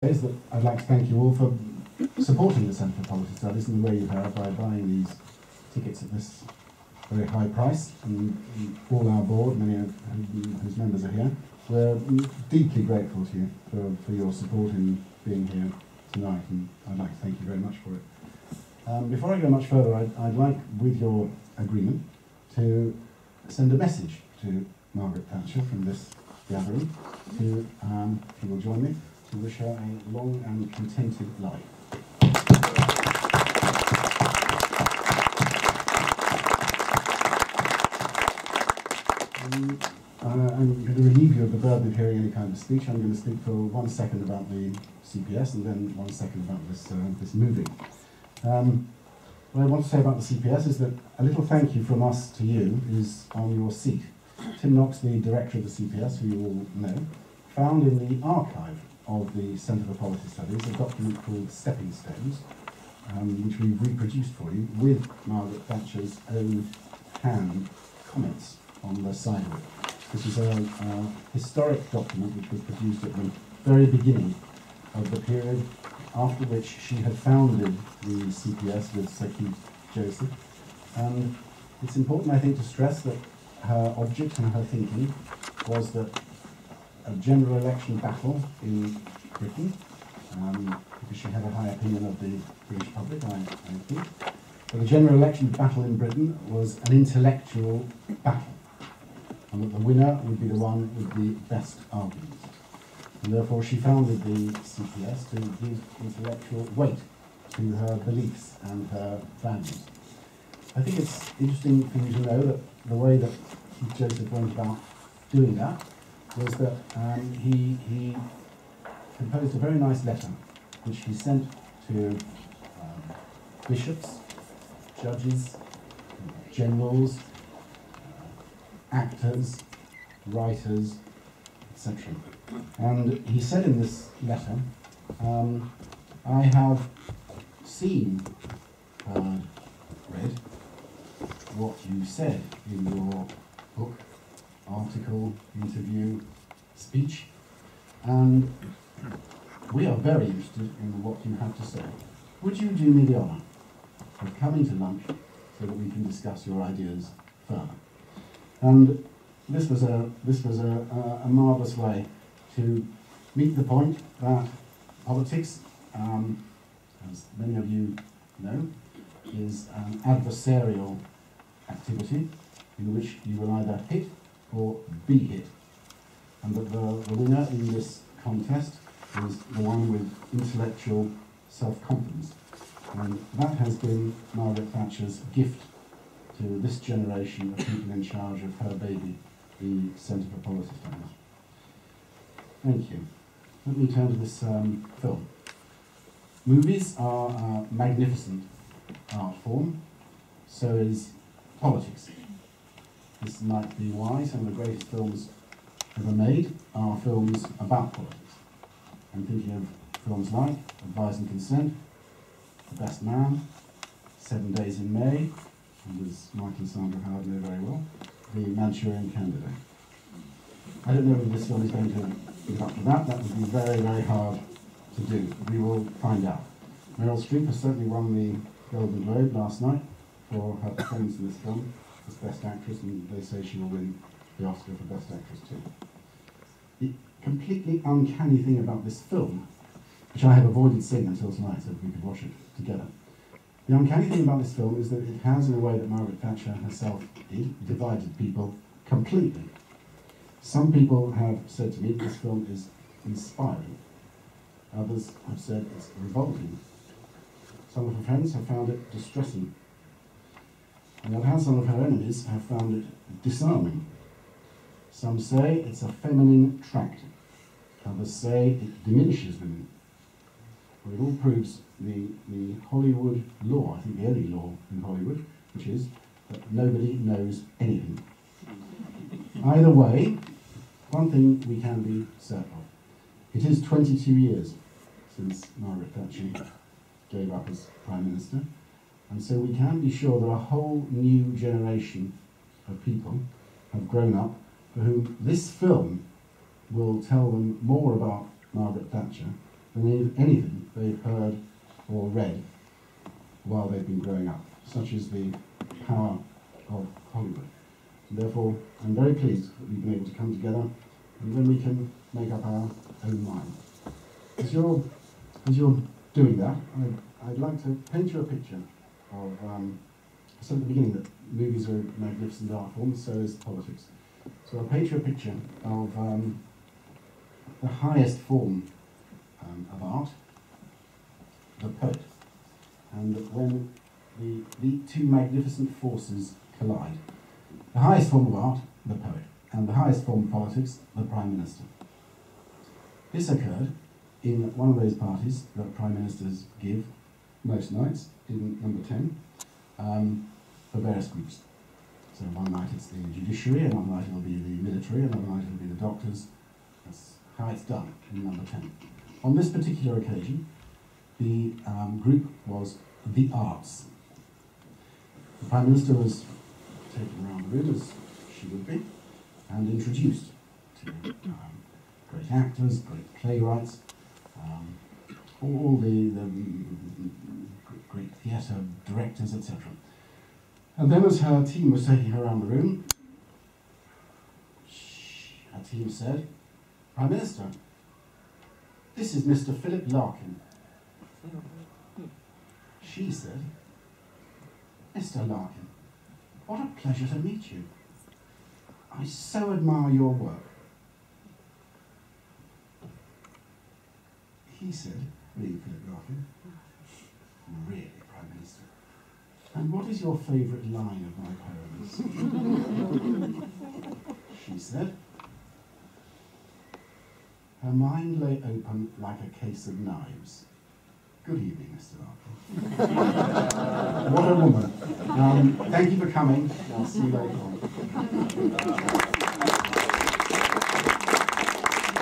Is that I'd like to thank you all for supporting the Centre for Policy Studies in the way you have by buying these tickets at this very high price, and all our board, many of whose members are here. We're deeply grateful to you for your support in being here tonight, and I'd like to thank you very much for it. Before I go much further, I'd like, with your agreement, to send a message to Margaret Thatcher from this gathering, to, if you will join me, to wish her a long and contented life. I'm going to relieve you of the burden of hearing any kind of speech. I'm going to speak for 1 second about the CPS and then 1 second about this movie. What I want to say about the CPS is that a little thank you from us to you is on your seat. Tim Knox, the director of the CPS, who you all know, found in the archive of the Centre for Policy Studies a document called Stepping Stones, which we've reproduced for you with Margaret Thatcher's own hand comments on the side of it. This is a historic document which was produced at the very beginning of the period after which she had founded the CPS with Sir Keith Joseph. And it's important, I think, to stress that her object and her thinking was that a general election battle in Britain, because she had a high opinion of the British public, I think. But the general election battle in Britain was an intellectual battle, and that the winner would be the one with the best arguments. And therefore she founded the CPS to give intellectual weight to her beliefs and her values. I think it's interesting for you to know that the way that Keith Joseph went about doing that was that he composed a very nice letter which he sent to bishops, judges, generals, actors, writers, etc. And he said in this letter, I have seen, read what you said in your book, article, interview, speech, and we are very interested in what you have to say. Would you do me the honour of coming to lunch so that we can discuss your ideas further? And this was a marvellous way to meet the point that politics, as many of you know, is an adversarial activity in which you will either hit or be hit, and that the winner in this contest is the one with intellectual self-confidence. And that has been Margaret Thatcher's gift to this generation of people in charge of her baby, the Centre for Policy Studies. Thank you. Let me turn to this film. Movies are a magnificent art form, so is politics. This might be why some of the greatest films ever made are films about politics. I'm thinking of films like Advise and Consent, The Best Man, 7 Days in May, and as Michael and Sandra Howard know very well, The Manchurian Candidate. I don't know whether this film is going to live up to that. That would be very, very hard to do. We will find out. Meryl Streep has certainly won the Golden Globe last night for her performance in this film as Best Actress, and they say she will win the Oscar for Best Actress too. The completely uncanny thing about this film, which I have avoided seeing until tonight so that we could watch it together, the uncanny thing about this film is that it has, in a way that Margaret Thatcher herself did, divided people completely. Some people have said to me this film is inspiring. Others have said it's revolting. Some of her friends have found it distressing. And I've had some of her enemies have found it disarming. Some say it's a feminine tract. Others say it diminishes women. Well, it all proves the Hollywood law, I think the only law in Hollywood, which is that nobody knows anything. Either way, one thing we can be certain of. It is 22 years since Margaret Thatcher gave up as Prime Minister, and so we can be sure that a whole new generation of people have grown up for whom this film will tell them more about Margaret Thatcher than anything they've heard or read while they've been growing up, such as the power of Hollywood. And therefore, I'm very pleased that we've been able to come together, and then we can make up our own mind. As you're doing that, I'd like to paint you a picture of, I said at the beginning that movies are a magnificent art form, so is politics. So I'll paint you a picture of the highest form of art, the poet. And when the two magnificent forces collide, the highest form of art, the poet, and the highest form of politics, the Prime Minister. This occurred in one of those parties that Prime Ministers give most nights, in number 10, for various groups. So one night it's the judiciary, and one night it'll be the military, another night it'll be the doctors. That's how it's done in number 10. On this particular occasion, the group was the arts. The Prime Minister was taken around the room, as she would be, and introduced to great actors, great playwrights, all the great theatre directors, etc. And then as her team was taking her around the room, her team said, "Prime Minister, this is Mr. Philip Larkin." She said, "Mr. Larkin, what a pleasure to meet you. I so admire your work." He said, being Philip Larkin, "Really, Prime Minister, and what is your favourite line of my poems?" She said, her mind lay open like a case of knives. Good evening, Mr. Larkin. What a woman. Thank you for coming. I'll see you later on.